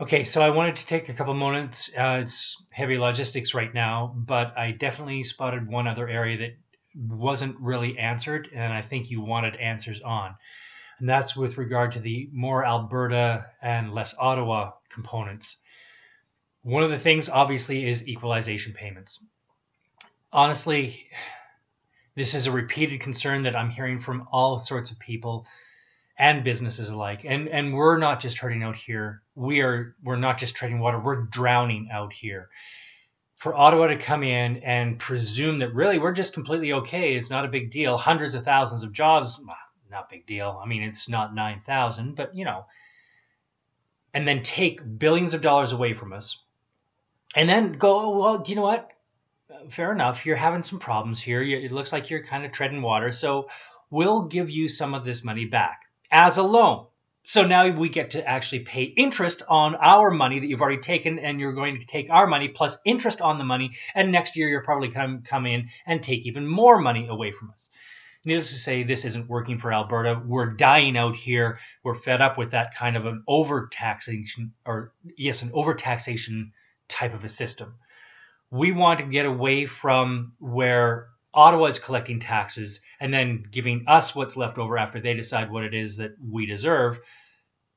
Okay, so I wanted to take a couple moments. It's heavy logistics right now, but I definitely spotted one other area that wasn't really answered, and I think you wanted answers on. And that's with regard to the more Alberta and less Ottawa components. One of the things, obviously, is equalization payments. Honestly, this is a repeated concern that I'm hearing from all sorts of people and businesses alike. And we're not just hurting out here. We're not just treading water. We're drowning out here. For Ottawa to come in and presume that really we're just completely okay, it's not a big deal. Hundreds of thousands of jobs, well, not big deal. I mean, it's not 9,000, but and then take billions of dollars away from us, and then go, well, you know what? Fair enough. You're having some problems here. It looks like you're kind of treading water, so we'll give you some of this money back as a loan. So now we get to actually pay interest on our money that you've already taken, and you're going to take our money plus interest on the money, and next year you're probably come in and take even more money away from us. Needless to say, this isn't working for Alberta. We're dying out here. We're fed up with that kind of an overtaxation, an overtaxation type of a system. We want to get away from where Ottawa is collecting taxes and then giving us what's left over after they decide what it is that we deserve.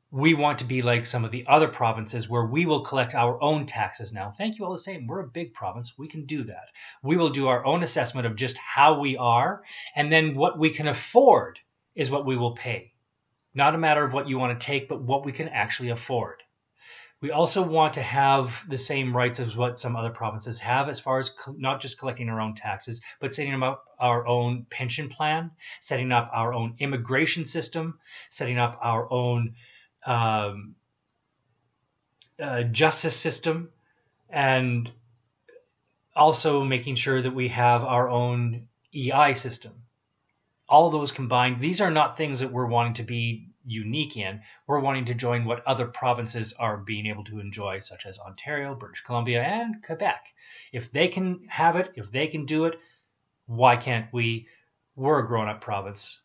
We want to be like some of the other provinces where we will collect our own taxes now. Thank you all the same. We're a big province. We can do that. We will do our own assessment of just how we are, and then what we can afford is what we will pay. Not a matter of what you want to take, but what we can actually afford. We also want to have the same rights as what some other provinces have as far as not just collecting our own taxes, but setting up our own pension plan, setting up our own immigration system, setting up our own justice system, and also making sure that we have our own EI system. All those combined, these are not things that we're wanting to be unique in. We're wanting to join what other provinces are being able to enjoy, such as Ontario, British Columbia, and Quebec. If they can have it, if they can do it, why can't we? We're a grown-up province.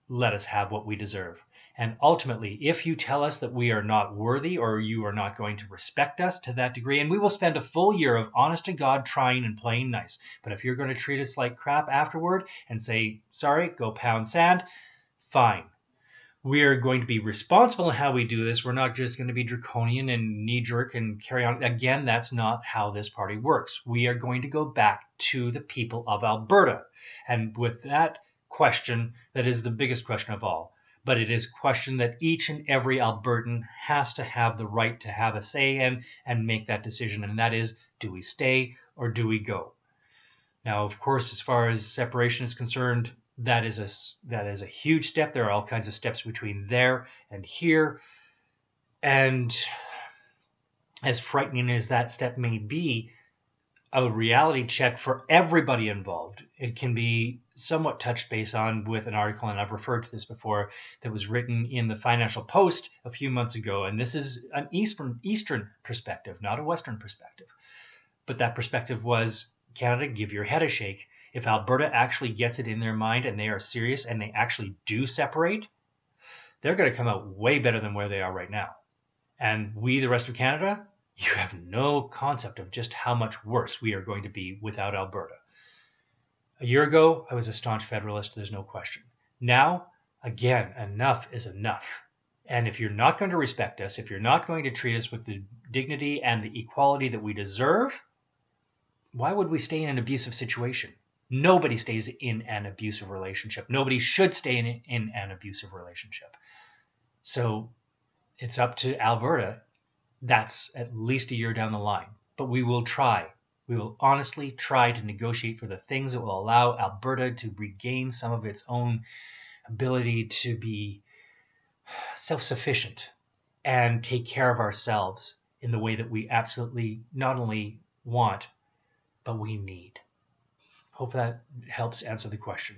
Let us have what we deserve. And ultimately, if you tell us that we are not worthy or you are not going to respect us to that degree, and we will spend a full year of honest to God trying and playing nice. But if you're going to treat us like crap afterward and say, sorry, go pound sand, fine. We are going to be responsible in how we do this. We're not just going to be draconian and knee-jerk and carry on. Again, that's not how this party works. We are going to go back to the people of Alberta. And with that question, that is the biggest question of all. But it is a question that each and every Albertan has to have the right to have a say in and make that decision. And that is, do we stay or do we go? Now, of course, as far as separation is concerned, that is a huge step. There are all kinds of steps between there and here. And as frightening as that step may be, a reality check for everybody involved. It can be somewhat touched base on with an article, and I've referred to this before, that was written in the Financial Post a few months ago. And this is an Eastern perspective, not a Western perspective. But that perspective was, Canada, give your head a shake. If Alberta actually gets it in their mind and they are serious and they actually do separate, they're going to come out way better than where they are right now. And we, the rest of Canada, you have no concept of just how much worse we are going to be without Alberta. A year ago, I was a staunch federalist, there's no question. Now, again, enough is enough. And if you're not going to respect us, if you're not going to treat us with the dignity and the equality that we deserve, why would we stay in an abusive situation? Nobody stays in an abusive relationship. Nobody should stay in an abusive relationship. So it's up to Alberta. That's at least a year down the line. But we will try. We will honestly try to negotiate for the things that will allow Alberta to regain some of its own ability to be self-sufficient and take care of ourselves in the way that we absolutely not only want, but we need. Hope that helps answer the question.